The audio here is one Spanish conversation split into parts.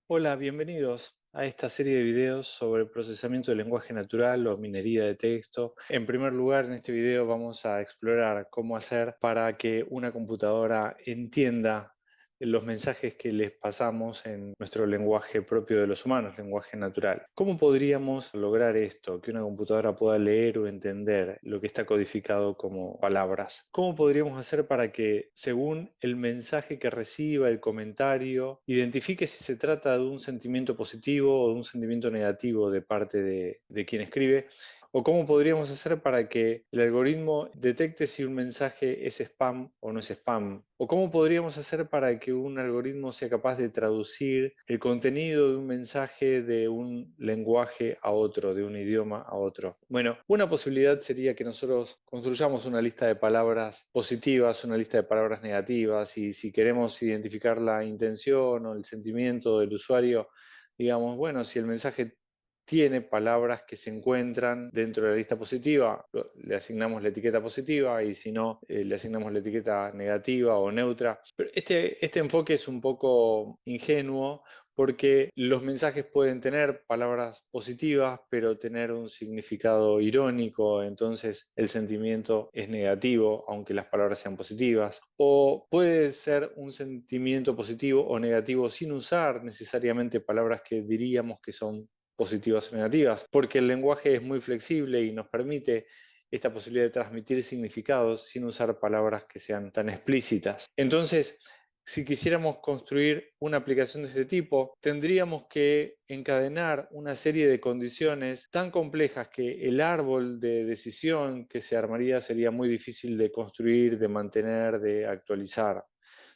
Hola, bienvenidos a esta serie de videos sobre procesamiento del lenguaje natural o minería de texto. En primer lugar, en este video vamos a explorar cómo hacer para que una computadora entienda los mensajes que les pasamos en nuestro lenguaje propio de los humanos, lenguaje natural. ¿Cómo podríamos lograr esto? Que una computadora pueda leer o entender lo que está codificado como palabras. ¿Cómo podríamos hacer para que, según el mensaje que reciba, el comentario, identifique si se trata de un sentimiento positivo o de un sentimiento negativo de parte de quien escribe? ¿O cómo podríamos hacer para que el algoritmo detecte si un mensaje es spam o no es spam? ¿O cómo podríamos hacer para que un algoritmo sea capaz de traducir el contenido de un mensaje de un lenguaje a otro, de un idioma a otro? Bueno, una posibilidad sería que nosotros construyamos una lista de palabras positivas, una lista de palabras negativas, y si queremos identificar la intención o el sentimiento del usuario, digamos, bueno, si el mensaje tiene palabras que se encuentran dentro de la lista positiva, le asignamos la etiqueta positiva, y si no, le asignamos la etiqueta negativa o neutra. Pero este enfoque es un poco ingenuo porque los mensajes pueden tener palabras positivas, pero tener un significado irónico, entonces el sentimiento es negativo, aunque las palabras sean positivas. O puede ser un sentimiento positivo o negativo sin usar necesariamente palabras que diríamos que son positivas o negativas, porque el lenguaje es muy flexible y nos permite esta posibilidad de transmitir significados sin usar palabras que sean tan explícitas. Entonces, si quisiéramos construir una aplicación de este tipo, tendríamos que encadenar una serie de condiciones tan complejas que el árbol de decisión que se armaría sería muy difícil de construir, de mantener, de actualizar.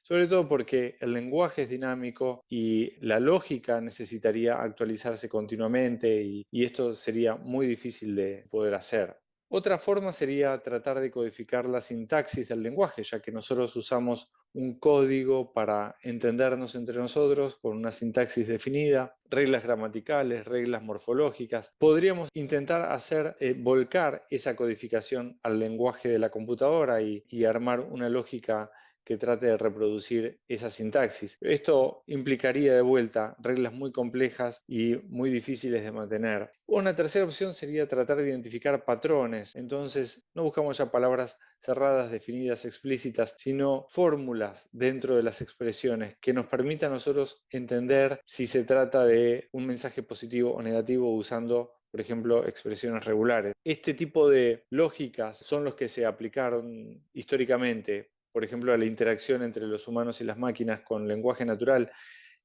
Sobre todo porque el lenguaje es dinámico y la lógica necesitaría actualizarse continuamente, y esto sería muy difícil de poder hacer. Otra forma sería tratar de codificar la sintaxis del lenguaje, ya que nosotros usamos un código para entendernos entre nosotros con una sintaxis definida, reglas gramaticales, reglas morfológicas. Podríamos intentar hacer volcar esa codificación al lenguaje de la computadora y armar una lógica que trate de reproducir esa sintaxis. Esto implicaría de vuelta reglas muy complejas y muy difíciles de mantener. Una tercera opción sería tratar de identificar patrones. Entonces, no buscamos ya palabras cerradas, definidas, explícitas, sino fórmulas dentro de las expresiones que nos permitan a nosotros entender si se trata de un mensaje positivo o negativo usando, por ejemplo, expresiones regulares. Este tipo de lógicas son los que se aplicaron históricamente, por ejemplo, a la interacción entre los humanos y las máquinas con lenguaje natural.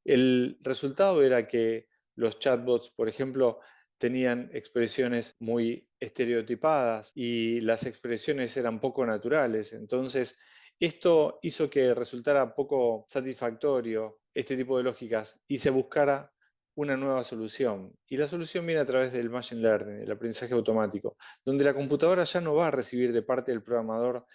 El resultado era que los chatbots, por ejemplo, tenían expresiones muy estereotipadas y las expresiones eran poco naturales. Entonces, esto hizo que resultara poco satisfactorio este tipo de lógicas y se buscara una nueva solución. Y la solución viene a través del machine learning, el aprendizaje automático, donde la computadora ya no va a recibir de parte del programador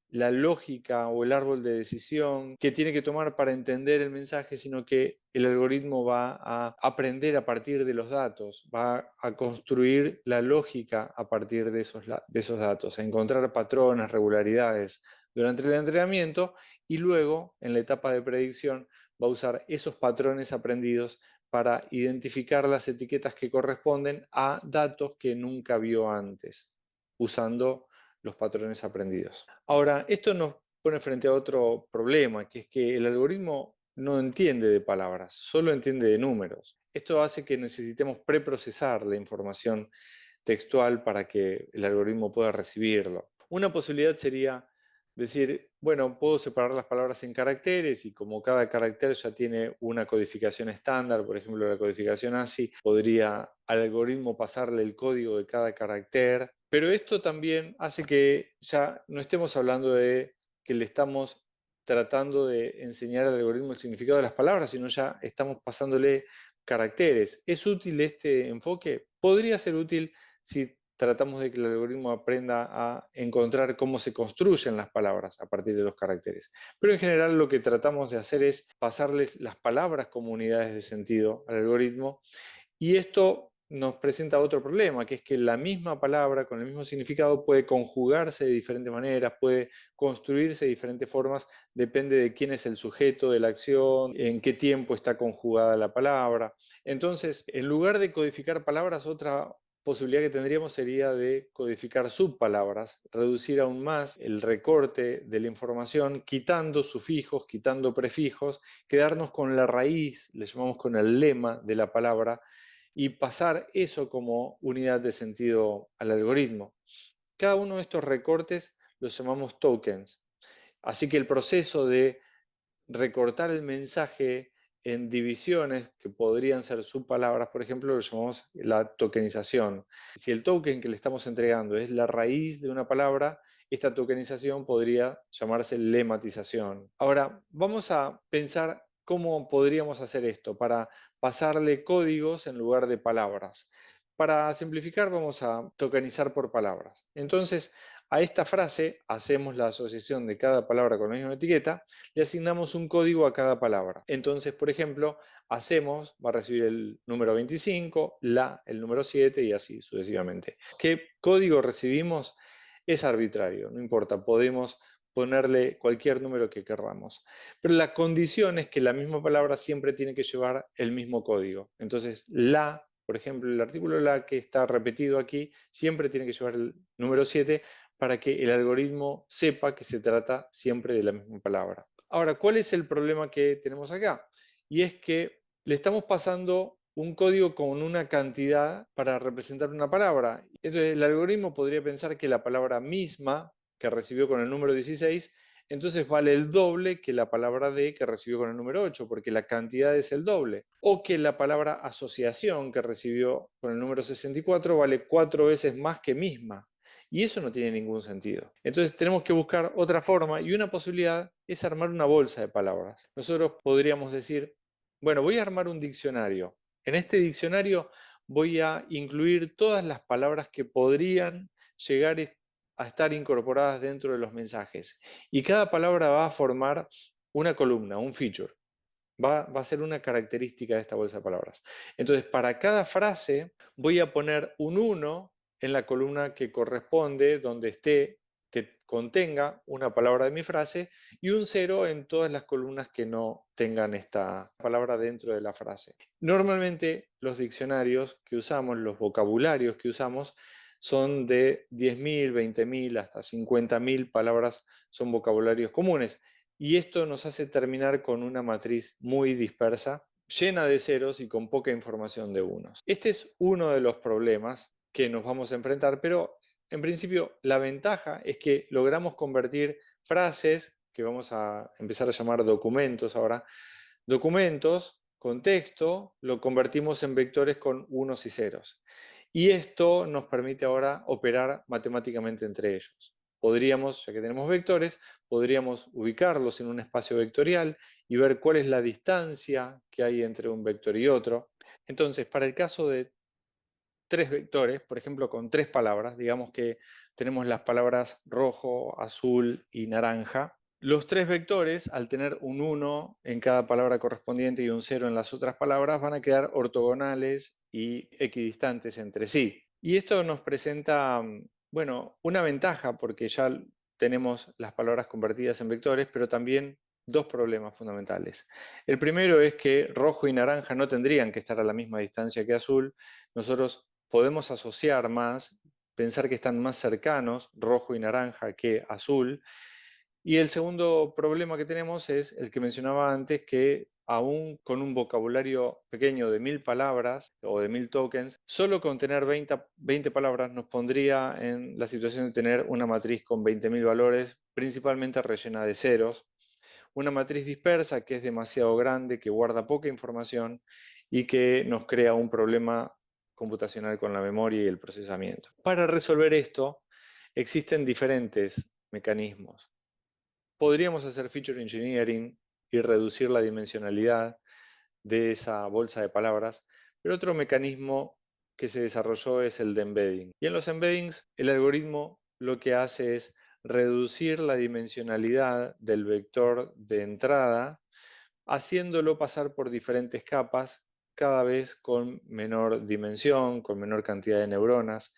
la lógica o el árbol de decisión que tiene que tomar para entender el mensaje, sino que el algoritmo va a aprender a partir de los datos, va a construir la lógica a partir de esos datos, a encontrar patrones, regularidades durante el entrenamiento, y luego, en la etapa de predicción, va a usar esos patrones aprendidos para identificar las etiquetas que corresponden a datos que nunca vio antes, usando los patrones aprendidos. Ahora, esto nos pone frente a otro problema, que es que el algoritmo no entiende de palabras, solo entiende de números. Esto hace que necesitemos preprocesar la información textual para que el algoritmo pueda recibirlo. Una posibilidad sería decir, bueno, puedo separar las palabras en caracteres, y como cada carácter ya tiene una codificación estándar, por ejemplo la codificación ASCII, podría al algoritmo pasarle el código de cada carácter. Pero esto también hace que ya no estemos hablando de que le estamos tratando de enseñar al algoritmo el significado de las palabras, sino ya estamos pasándole caracteres. ¿Es útil este enfoque? Podría ser útil si tratamos de que el algoritmo aprenda a encontrar cómo se construyen las palabras a partir de los caracteres. Pero en general lo que tratamos de hacer es pasarles las palabras como unidades de sentido al algoritmo, y esto nos presenta otro problema, que es que la misma palabra con el mismo significado puede conjugarse de diferentes maneras, puede construirse de diferentes formas, depende de quién es el sujeto de la acción, en qué tiempo está conjugada la palabra. Entonces, en lugar de codificar palabras, otra posibilidad que tendríamos sería de codificar subpalabras, reducir aún más el recorte de la información, quitando sufijos, quitando prefijos, quedarnos con la raíz, le llamamos con el lema de la palabra, y pasar eso como unidad de sentido al algoritmo. Cada uno de estos recortes los llamamos tokens. Así que el proceso de recortar el mensaje en divisiones que podrían ser subpalabras, por ejemplo, lo llamamos la tokenización. Si el token que le estamos entregando es la raíz de una palabra, esta tokenización podría llamarse lematización. Ahora, vamos a pensar cómo podríamos hacer esto para pasarle códigos en lugar de palabras. Para simplificar, vamos a tokenizar por palabras. Entonces, a esta frase hacemos la asociación de cada palabra con la misma etiqueta, le asignamos un código a cada palabra. Entonces, por ejemplo, hacemos, va a recibir el número 25, la, el número 7 y así sucesivamente. ¿Qué código recibimos? Es arbitrario, no importa, podemos ponerle cualquier número que queramos. Pero la condición es que la misma palabra siempre tiene que llevar el mismo código. Entonces, la, por ejemplo, el artículo la que está repetido aquí, siempre tiene que llevar el número 7 para que el algoritmo sepa que se trata siempre de la misma palabra. Ahora, ¿cuál es el problema que tenemos acá? Y es que le estamos pasando un código con una cantidad para representar una palabra. Entonces, el algoritmo podría pensar que la palabra misma que recibió con el número 16, entonces vale el doble que la palabra de que recibió con el número 8, porque la cantidad es el doble. O que la palabra asociación que recibió con el número 64 vale 4 veces más que misma. Y eso no tiene ningún sentido. Entonces tenemos que buscar otra forma y una posibilidad es armar una bolsa de palabras. Nosotros podríamos decir, bueno, voy a armar un diccionario. En este diccionario voy a incluir todas las palabras que podrían llegar a estar incorporadas dentro de los mensajes. Y cada palabra va a formar una columna, un feature. Va a ser una característica de esta bolsa de palabras. Entonces, para cada frase voy a poner un 1 en la columna que corresponde, donde esté, que contenga una palabra de mi frase, y un 0 en todas las columnas que no tengan esta palabra dentro de la frase. Normalmente los diccionarios que usamos, los vocabularios que usamos, son de 10.000, 20.000, hasta 50.000 palabras son vocabularios comunes. Y esto nos hace terminar con una matriz muy dispersa, llena de ceros y con poca información de unos. Este es uno de los problemas que nos vamos a enfrentar, pero en principio la ventaja es que logramos convertir frases, que vamos a empezar a llamar documentos ahora, documentos con texto, lo convertimos en vectores con unos y ceros. Y esto nos permite ahora operar matemáticamente entre ellos. Podríamos, ya que tenemos vectores, podríamos ubicarlos en un espacio vectorial y ver cuál es la distancia que hay entre un vector y otro. Entonces, para el caso de tres vectores, por ejemplo, con tres palabras, digamos que tenemos las palabras rojo, azul y naranja. Los tres vectores, al tener un 1 en cada palabra correspondiente y un 0 en las otras palabras, van a quedar ortogonales y equidistantes entre sí. Y esto nos presenta, bueno, una ventaja porque ya tenemos las palabras convertidas en vectores, pero también dos problemas fundamentales. El primero es que rojo y naranja no tendrían que estar a la misma distancia que azul. Nosotros podemos asociar más, pensar que están más cercanos rojo y naranja que azul. Y el segundo problema que tenemos es el que mencionaba antes, que aún con un vocabulario pequeño de 1.000 palabras o de 1.000 tokens, solo con tener 20 palabras nos pondría en la situación de tener una matriz con 20.000 valores, principalmente rellena de ceros, una matriz dispersa que es demasiado grande, que guarda poca información y que nos crea un problema computacional con la memoria y el procesamiento. Para resolver esto, existen diferentes mecanismos. Podríamos hacer feature engineering y reducir la dimensionalidad de esa bolsa de palabras, pero otro mecanismo que se desarrolló es el de embedding. Y en los embeddings, el algoritmo lo que hace es reducir la dimensionalidad del vector de entrada, haciéndolo pasar por diferentes capas cada vez con menor dimensión, con menor cantidad de neuronas,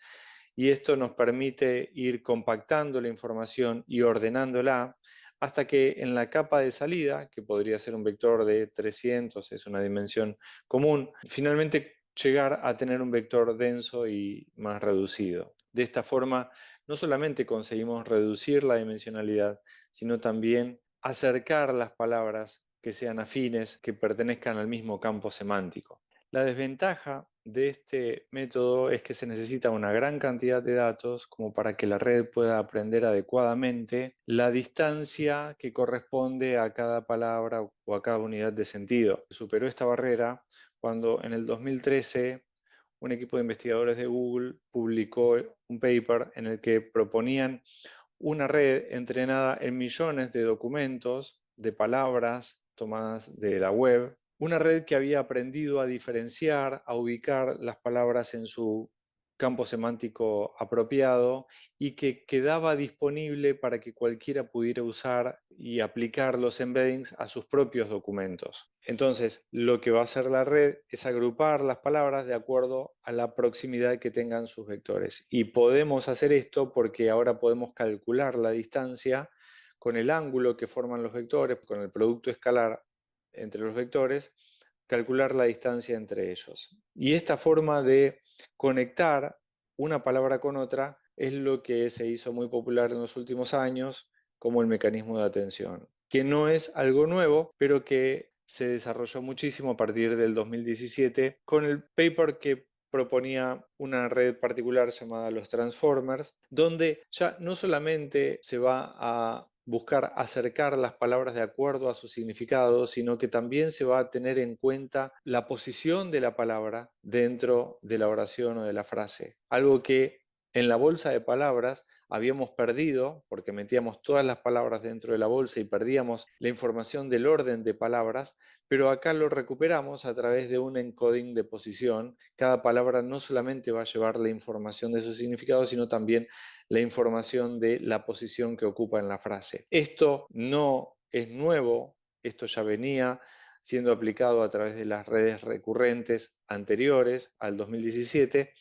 y esto nos permite ir compactando la información y ordenándola hasta que en la capa de salida, que podría ser un vector de 300, es una dimensión común, finalmente llegar a tener un vector denso y más reducido. De esta forma, no solamente conseguimos reducir la dimensionalidad, sino también acercar las palabras que sean afines, que pertenezcan al mismo campo semántico. La desventaja de este método es que se necesita una gran cantidad de datos como para que la red pueda aprender adecuadamente la distancia que corresponde a cada palabra o a cada unidad de sentido. Superó esta barrera cuando en el 2013 un equipo de investigadores de Google publicó un paper en el que proponían una red entrenada en millones de documentos, de palabras tomadas de la web, una red que había aprendido a diferenciar, a ubicar las palabras en su campo semántico apropiado y que quedaba disponible para que cualquiera pudiera usar y aplicar los embeddings a sus propios documentos. Entonces, lo que va a hacer la red es agrupar las palabras de acuerdo a la proximidad que tengan sus vectores. Y podemos hacer esto porque ahora podemos calcular la distancia con el ángulo que forman los vectores, con el producto escalar entre los vectores, calcular la distancia entre ellos. Y esta forma de conectar una palabra con otra es lo que se hizo muy popular en los últimos años como el mecanismo de atención, que no es algo nuevo, pero que se desarrolló muchísimo a partir del 2017 con el paper que proponía una red particular llamada los Transformers, donde ya no solamente se va a buscar acercar las palabras de acuerdo a su significado, sino que también se va a tener en cuenta la posición de la palabra dentro de la oración o de la frase. Algo que en la bolsa de palabras habíamos perdido, porque metíamos todas las palabras dentro de la bolsa y perdíamos la información del orden de palabras, pero acá lo recuperamos a través de un encoding de posición. Cada palabra no solamente va a llevar la información de su significado, sino también la información de la posición que ocupa en la frase. Esto no es nuevo, esto ya venía siendo aplicado a través de las redes recurrentes anteriores al 2017,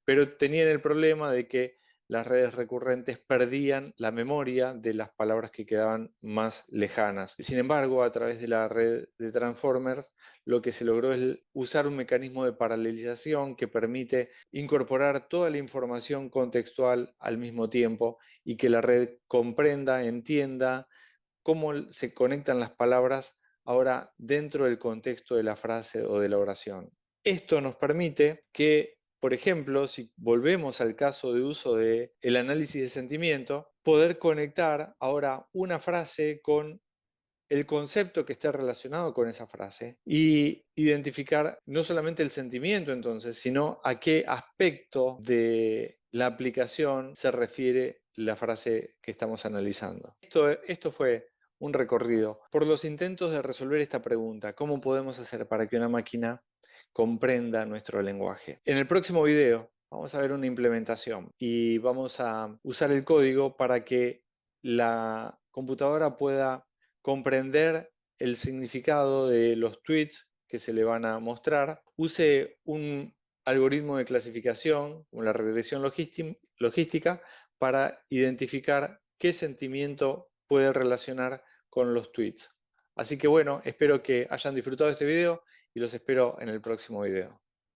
pero tenían el problema de que las redes recurrentes perdían la memoria de las palabras que quedaban más lejanas. Sin embargo, a través de la red de Transformers, lo que se logró es usar un mecanismo de paralelización que permite incorporar toda la información contextual al mismo tiempo y que la red comprenda, entienda cómo se conectan las palabras ahora dentro del contexto de la frase o de la oración. Esto nos permite que, por ejemplo, si volvemos al caso de uso del análisis de sentimiento, poder conectar ahora una frase con el concepto que esté relacionado con esa frase y identificar no solamente el sentimiento entonces, sino a qué aspecto de la aplicación se refiere la frase que estamos analizando. Esto fue un recorrido por los intentos de resolver esta pregunta: ¿cómo podemos hacer para que una máquina comprenda nuestro lenguaje? En el próximo video vamos a ver una implementación y vamos a usar el código para que la computadora pueda comprender el significado de los tweets que se le van a mostrar, use un algoritmo de clasificación, como la regresión logística, para identificar qué sentimiento puede relacionar con los tweets. Así que bueno, espero que hayan disfrutado de este video y los espero en el próximo video.